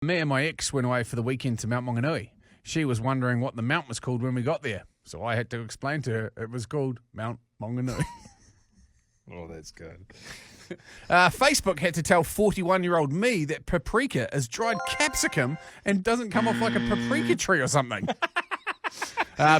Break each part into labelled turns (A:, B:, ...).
A: Me and my ex went away for the weekend to Mount Maunganui. She was wondering what the mount was called when we got there, so I had to explain to her it was called Mount Maunganui.
B: Oh, that's good.
A: Facebook had to tell 41-year-old me that paprika is dried capsicum and doesn't come off like a paprika tree or something.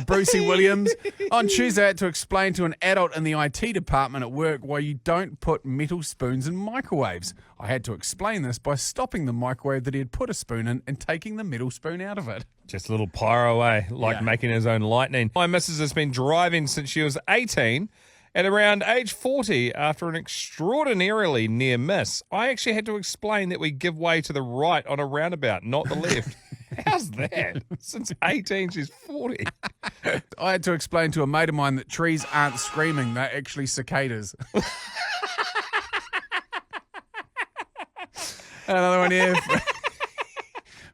A: Brucey Williams. On Tuesday, I had to explain to an adult in the IT department at work why you don't put metal spoons in microwaves. I had to explain this by stopping the microwave that he had put a spoon in and taking the metal spoon out of it.
B: Just a little pyro away, like making his own lightning. My missus has been driving since she was 18. At around age 40, after an extraordinarily near miss, I actually had to explain that we give way to the right on a roundabout, not the left. How's that? Since 18, she's 40.
A: I had to explain to a mate of mine that trees aren't screaming, they're actually cicadas. Another one here.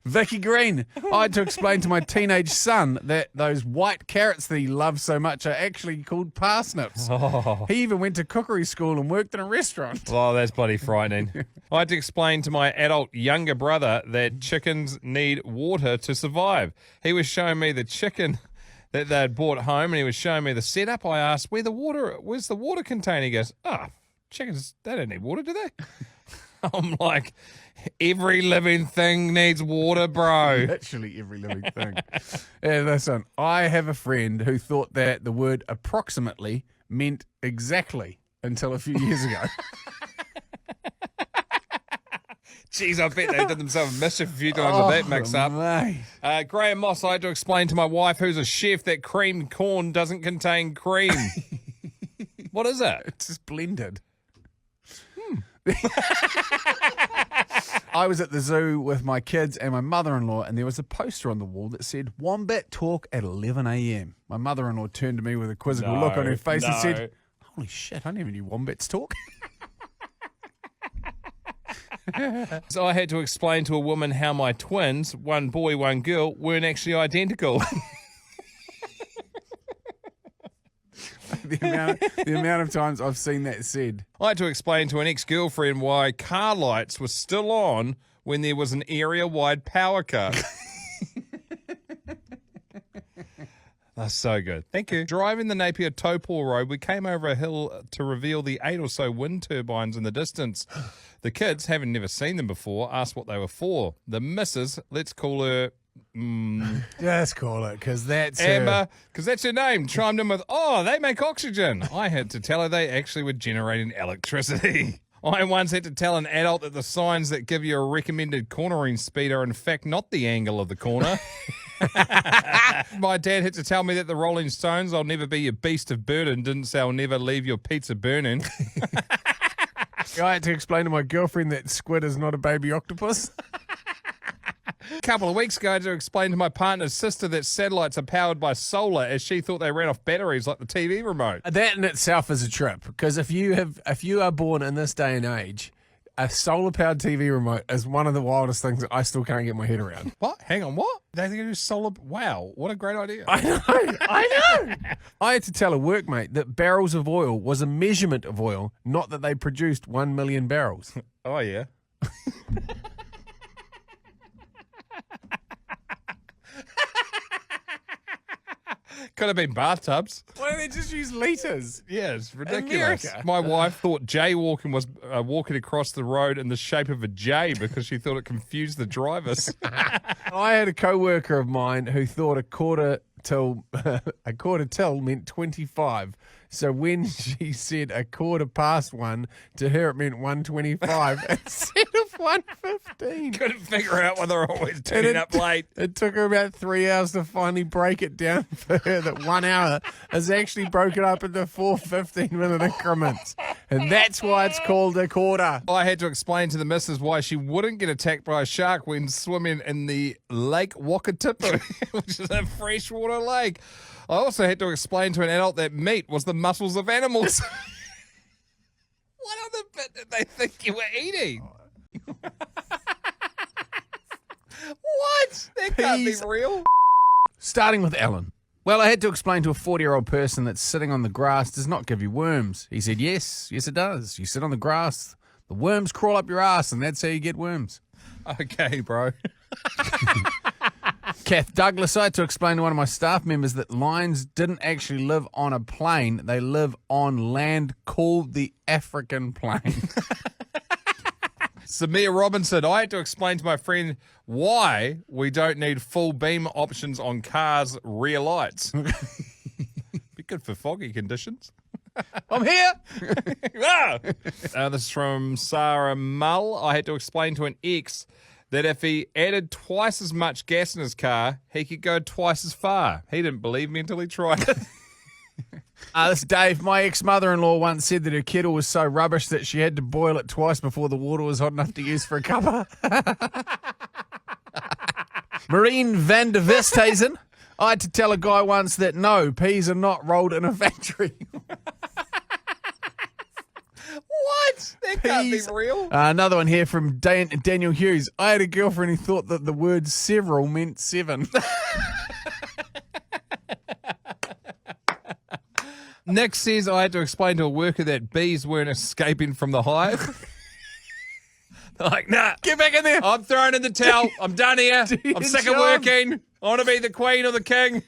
A: Vicky Green. I had to explain to my teenage son that those white carrots that he loves so much are actually called parsnips.
B: Oh.
A: He even went to cookery school and worked in a restaurant.
B: Oh, that's bloody frightening. I had to explain to my adult younger brother that chickens need water to survive. He was showing me the chicken that they'd brought home and he was showing me the setup. I asked, where's the water container? He goes, chickens, they don't need water, do they? I'm like, every living thing needs water, bro.
A: Literally every living thing. Listen, I have a friend who thought that the word approximately meant exactly until a few years ago.
B: Jeez, I bet they did themselves a mischief a few times with that mix up.
A: Mate.
B: Graham Moss, I had to explain to my wife, who's a chef, that creamed corn doesn't contain cream. What is it?
A: It's just blended. I was at the zoo with my kids and my mother-in-law, and there was a poster on the wall that said, Wombat talk at 11 a.m. My mother-in-law turned to me with a quizzical look on her face and said, holy shit, I never knew wombats talk.
B: So I had to explain to a woman how my twins, one boy, one girl, weren't actually identical.
A: The amount of times I've seen that said.
B: I had to explain to an ex-girlfriend why car lights were still on when there was an area-wide power cut. That's so good. Thank you. Driving the Napier Taupo Road, we came over a hill to reveal the 8 or so wind turbines in the distance. The kids, having never seen them before, asked what they were for. The missus, let's call her...
A: Just call it, because that's
B: Amber, because that's her name, chimed in with, they make oxygen. I had to tell her they actually were generating electricity. I once had to tell an adult that the signs that give you a recommended cornering speed are in fact not the angle of the corner. My dad had to tell me that the Rolling Stones, I'll never be your beast of burden, didn't say I'll never leave your pizza burning.
A: I had to explain to my girlfriend that squid is not a baby octopus.
B: A couple of weeks ago, I had to explain to my partner's sister that satellites are powered by solar, as she thought they ran off batteries like the TV remote.
A: That in itself is a trip, because if you are born in this day and age, a solar-powered TV remote is one of the wildest things that I still can't get my head around.
B: What? Hang on, what? They think it is solar... Wow, what a great idea.
A: I know. I had to tell a workmate that barrels of oil was a measurement of oil, not that they produced 1 million barrels.
B: Oh, yeah. Could have been bathtubs.
A: Why don't they just use litres?
B: Yeah, it's ridiculous.
A: America.
B: My wife thought jaywalking was walking across the road in the shape of a J because she thought it confused the drivers.
A: I had a co-worker of mine who thought a quarter till meant 25. So when she said a quarter past one, to her it meant 1:25 instead of 1:15.
B: Couldn't figure out why they're always turning up late.
A: It took her about 3 hours to finally break it down for her that 1 hour is actually broken up into 4 15-minute increments. And that's why it's called a quarter.
B: I had to explain to the missus why she wouldn't get attacked by a shark when swimming in the Lake Wakatipu, which is a freshwater lake. I also had to explain to an adult that meat was the muscles of animals. What other bit did they think you were eating? What? That can't be real.
A: Starting with Alan. Well, I had to explain to a 40-year-old person that sitting on the grass does not give you worms. He said, yes, it does. You sit on the grass, the worms crawl up your ass, and that's how you get worms.
B: Okay, bro.
A: Kath Douglas, I had to explain to one of my staff members that lions didn't actually live on a plane. They live on land called the African plain.
B: Samir Robinson, I had to explain to my friend why we don't need full beam options on cars' rear lights. Be good for foggy conditions.
A: I'm here.
B: This is from Sarah Mull. I had to explain to an ex that if he added twice as much gas in his car, he could go twice as far. He didn't believe me until he tried it.
A: This is Dave. My ex-mother-in-law once said that her kettle was so rubbish that she had to boil it twice before the water was hot enough to use for a cuppa. Marine van der Westhuizen. I had to tell a guy once that no, peas are not rolled in a factory.
B: What? That can't be
A: Peas.
B: real.
A: Another one here from Daniel Hughes. I had a girlfriend who thought that the word several meant seven.
B: Nick says I had to explain to a worker that bees weren't escaping from the hive. They're like, nah,
A: Get back in there.
B: I'm throwing in the towel. I'm done here.
A: Do
B: I'm
A: your
B: sick of
A: job.
B: working. I want to be the queen or the king.